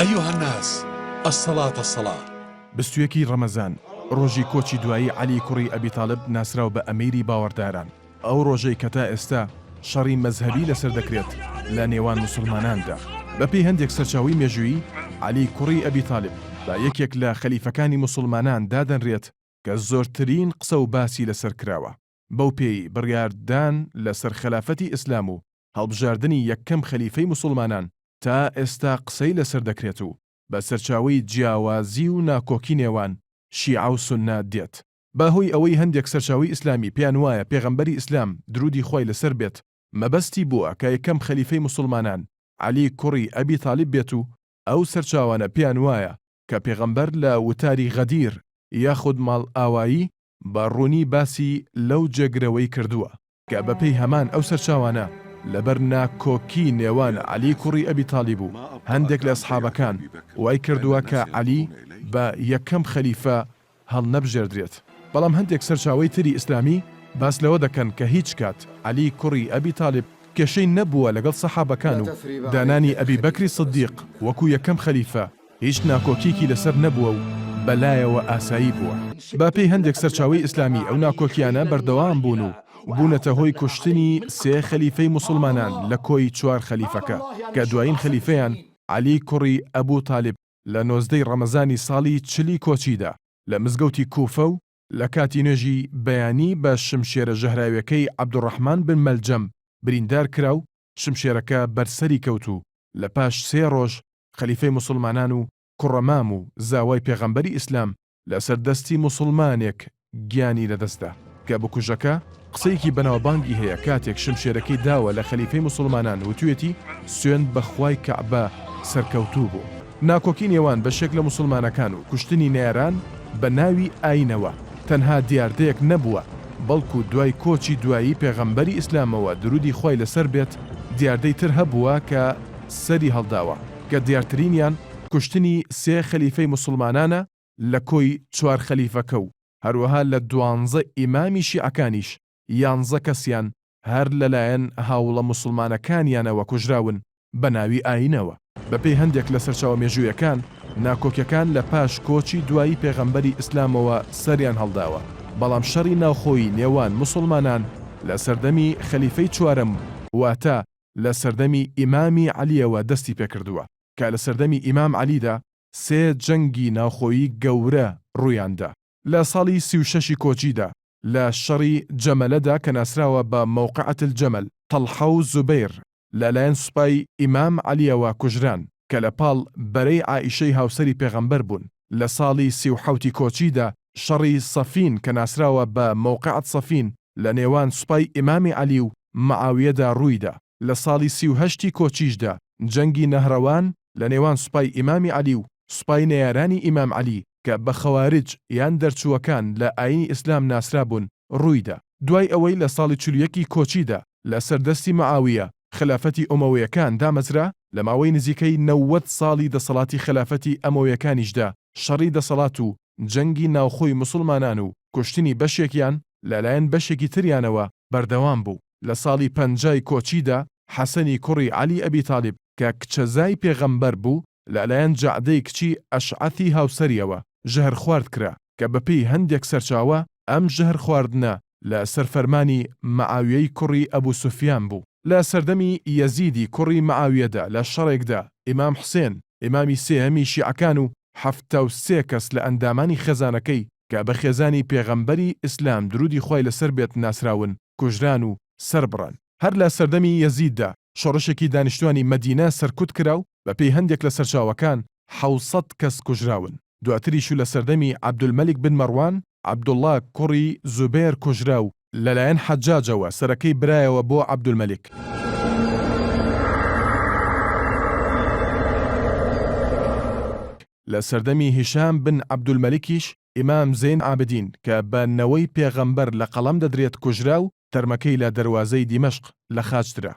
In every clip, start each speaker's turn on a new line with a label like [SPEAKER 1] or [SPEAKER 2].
[SPEAKER 1] أيها الناس، الصلاة.
[SPEAKER 2] بستویەکی ڕەمەزان ڕۆژی کۆچی دوایی عەلی کوڕی ئەبی تاڵب ناسراو بە ئەمیری باوەڕداران. ئەو ڕۆژەی کە تا ئێستا شەڕی مەزهەبی لەسەر دەکرێت لە نێوان موسڵماناندا. بەپێی هەندێک سەرچاوی مێژووی عەلی کوڕی ئەبی تاڵب بە یەکێک لە خەلیفەکانی موسڵمانان دادەنرێت کە زۆرترین قسە و باسی لەسەر کراوە. بەو پێی بڕیاردان لەسەر خلافەتی ئیسلام و هەڵبژاردننی یەکەم خەلیفەی موسڵمانان تا ئێستا قسەی لەسەر دەکرێت و بە سەرچاوی جیاوازی و ناکۆکی نێوان شیعە و سوننا دێت. باهۆی ئەوەی هەندێک سەرچاوی ئیسلامی پێیان وایە پێغەمبەری ئیسلام درودی خۆی لەسەر بێت مەبەستی بووە کە یەکەم خەلیفەی موسڵمانان عەلی کوڕی ئەبی تاڵب بێت و ئەو سەرچاوانە پێیان وایە کە پێغەمبەر لە وتاری غەدیر یاخود ماڵ ئاوایی بە ڕوونی باسی لەو جێگرەوەی کردووە کە بەپێی هەمان ئەو سەرچاوانە لەبەر ناکۆکی نێوان عەلی کوڕی ئەبی تاڵب و هەندێک لە ئەسحابەکان وای کردووە کە عەلی بە یەکەم خەلیفە هەڵنەبژێردرێت. بەڵام هەندێک سەرچاوەی تری ئیسلامی باس لەوە دەکەن کە هیچ کات عەلی کوڕی ئەبی تاڵب کێشەی نەبووە لەگەڵ سەحابەکان و دانانی ئەبی بەکری سدیق وەکو یەکەم خەلیفە هیچ ناکۆکیکی لەسەر نەبووە و بەلایەوە ئاسایی بووە. باپێی هەندێک سەرچاوی ئیسلامی ئەو ناکۆکیانە بەردەوام بوون و بوونەتە هۆی کوشتنی سێ خەلیفەی موسڵمانان لە کۆی چوار خەلیفەکە کە دوایین خەلیفەیان عەلی کوڕی ئەبوو تاڵب لە 19 ڕەمەزانی ساڵی 40 کۆچیدا لە مزگەوتی کوفە و لە کاتی نوێژی بەیانی بە شمشێرە ژەهراویەکەی عەبدوڕەحمان بن مەلجەم بریندار کرا و شمشێرەکە بەرسەری کەوت و لە پاش 3 ڕۆژ خەلیفەی موسڵمانان و کوڕەمام و زاوای پێغەمبەری ئیسلام لەسەر دەستی موسڵمانێک گیانی لەدەستدا کە بکوژەکە قسەیەکی بەناوبانگی هەیە کاتێک شمشێرەکەی داوە لە خەلیفەی موسڵمانان وتوێتی سوێند بەخوای کەعبە سەرکەوتوو بوو. ناکۆکی نێوان بەشێک لە موسڵمانەکان و کوشتنی نێران بە ناوی ئاینەوە تەنها دیاردەیەک نەبووە بەڵکو دوای کۆچی دوایی پێغەمبەری ئیسلامەوە درودی خۆی لەسەر بێت دیاردەی تر هەبووە کە سەری هەڵداوە کە دیارترینیان کوشتنی سێ خەلیفەی موسڵمانانە لە کۆی چوار خەلیفەکە و هەروەها لە 12 ئیمامی شیعەکانیش 11 کەسیان هەر لەلایەن هاوڵە موسڵمانەکانیانەوە کوژراون بە ناوی ئاینەوە. بەپێی هەندێک لە سەرچاوە مێژوویەکان ناکۆکیەکان لە پاش کۆچی دوایی پێغەمبەری ئیسلامەوە سەریان هەڵداوە بەڵام شەڕی ناوخۆی نێوان موسڵمانان لە سەردەمی خەلیفەی چوارەم واتە لە سەردەمی ئیمامی عەلیەوە دەستی پێکردووە کە لە سەردەمی ئیمام عەلیدا 3 جەنگی ناوخۆیی گەورە ڕوویاندا. لە ساڵی 36 کۆچیدا لە شەڕی جەمەلەدا کە ناسراوە بە موقعەت الجەمەل تەڵحە و زوبەیر لەلایەن سوپای ئیمام عەلیەوە کوژران کە لە پاڵ بەرەی عائیشەی هاوسەری پێغەمبەر بوون. لە ساڵی 37 کۆچیدا شەڕی سەفین کە ناسراوە بە موقعەت سەفین لە نێوان سوپای ئیمامی عەلی و مەعاویەدا ڕوویدا. لە ساڵی 38 کۆچیشدا جەنگی نەهڕەوان لە نێوان سوپای ئیمامی عەلی و سوپای نەیارانی ئیمام عەلی کە بە خەوارج یان دەرچووەکان لە ئاینی ئیسلام ناسرا بوون ڕوویدا. دوای ئەوەی لە ساڵی 41 کۆچیدا لە سەردەستی مەعاویە خلافەتی ئومەویەکان دامەزرا لە ماوەی نزیکەی 90 ساڵی دەسەڵاتی خلافەتی ئەمەویەکانیشدا شەڕی دەسەڵات و جەنگی ناوخۆی موسڵمانان و کوشتنی بەشێکیان لەلایەن بەشێکی تریانەوە بەردەوام بوو. لە ساڵی 50 کۆچیدا حەسەنی کوڕی عەلی ئەبی تاڵب کە کچەزای پێغەمبەر بوو لەلایەن جەعدەی کچی ئەشعەثی هاوسەریەوە ژەهر خوارد کرا کە بەپێی هەندێک سەرچاوە ئەم ژەهر خواردنە لە سەرفەرمانی مەعاویەی کوڕی ئەبوو سوفیان بوو. لە سەردەمی یەزیدی کوڕی مەعاویەدا لە شەڕێکدا ئیمام حوسێن ئیمامی سێهەمی شیعەکان و 73 کەس لە ئەندامانی خێزانەکەی کە بە خێزانی پێغەمبەری ئیسلام درودی خۆی لەسەر بێت ناسراون کوژران و سەربڕان. هەر لە سەردەمی یەزیددا شۆڕشێکی دانیشتوانی مەدینە سەرکوت کرا و بەپێی هەندێک لە سەرچاوەکان 700 کەس کوژراون. دواتریش و لە سەردەمی عەبدولمەلیک بن مەڕوان عەبدوڵڵا کوڕی زوبەیر کوژرا و لەلایەن حەجاجەوە سەرەکەی برایەوە بۆ عەبدولمەلیک. لە سەردەمی هیشام بن عەبدولمەلیکیش ئیمام زین عابدین کە بە نەوەی پێغەمبەر لە قەڵەم دەدرێت کوژرا و تەرمەکەی لە دەروازەی دیمەشق لە خاچترا.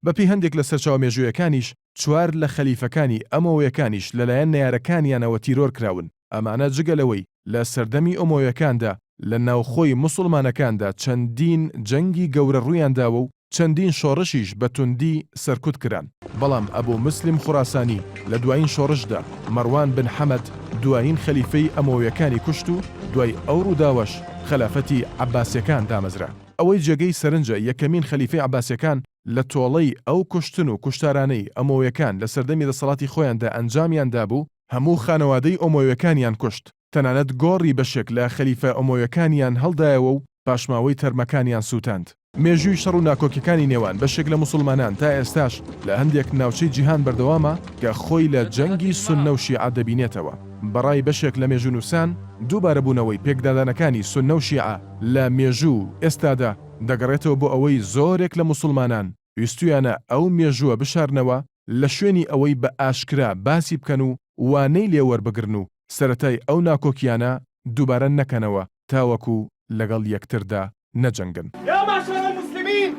[SPEAKER 2] بەپێی هەندێک لە سەرچاوە مێژوویەکانیش چوار لە خەلیفەکانی ئەمەویەکانیش لەلایەن نەیارەکانیانەوە تیرۆر کراون. ئەمانە جگەلەوەی لە سەردەمی ئۆمۆیەکاندا لە ناوخۆی موسڵمانەکاندا چەندین جەنگی گەورە ڕوویانداوە و چەندین شۆڕشیش بە توندی سەرکوت کران. بەڵام ئەبوو مسلم خوراسانی لە دوایین شۆڕشدا مەروان بن حەمەد دوایین خەلیفەی ئەمەویەکانی کوشت و دوای ئەو ڕووداوەش خەلافەتی عەباسیەکان دامەزرا. ئەوەی جێگەی سەرنجە یەکەمین خەلیفەی عەباسیەکان لە تۆڵەی ئەو کوشتن و کوشتارانەی ئەمەویەکان لە سەردەمی دەسەڵاتی خۆیاندا ئەنجامیاندا بوو، هەموو خانەوادەی ئەمەویەکانیان کوشت، تەنانەت گۆڕی بەشێک لە خەلیفە ئەمەویەکانیان هەڵدایەوە و پاشماوەی تەرمەکانیان سووتاند. مێژووی شەڕ و ناکۆکیەکانی نێوان بەشێک لە موسڵمانان تا ئێستاش لە هەندێک ناوچەی جیهان بەردەوامە کە خۆی لە جەنگی سوننە و شیعە دەبینێتەوە. بەڕای بەشێک لە مێژوونووسان دووبارە بوونەوەی پێکدادانەکانی سوننە و شیعە لە مێژوو ئێستادا دەگەڕێتەوە بۆ ئەوەی زۆرێک لە موسڵمانان ویستویانە ئەو مێژووە بشارنەوە لە شوێنی ئەوەی بە ئاشکرا باسی بکەن و وانەی لێوەربگرن و سەرەتای ئەو ناکۆکیانە دووبارە نەکەنەوە تاوەکو لەگەڵ یەکتردا نەجەنگن.
[SPEAKER 3] يا معشر المسلمين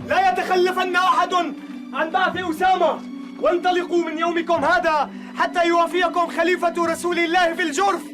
[SPEAKER 3] لا يتخلفن أحد عن بعث أسامة وانطلقوا من يومكم هذا حتى يوافيكم خليفة رسول الله في الجرف.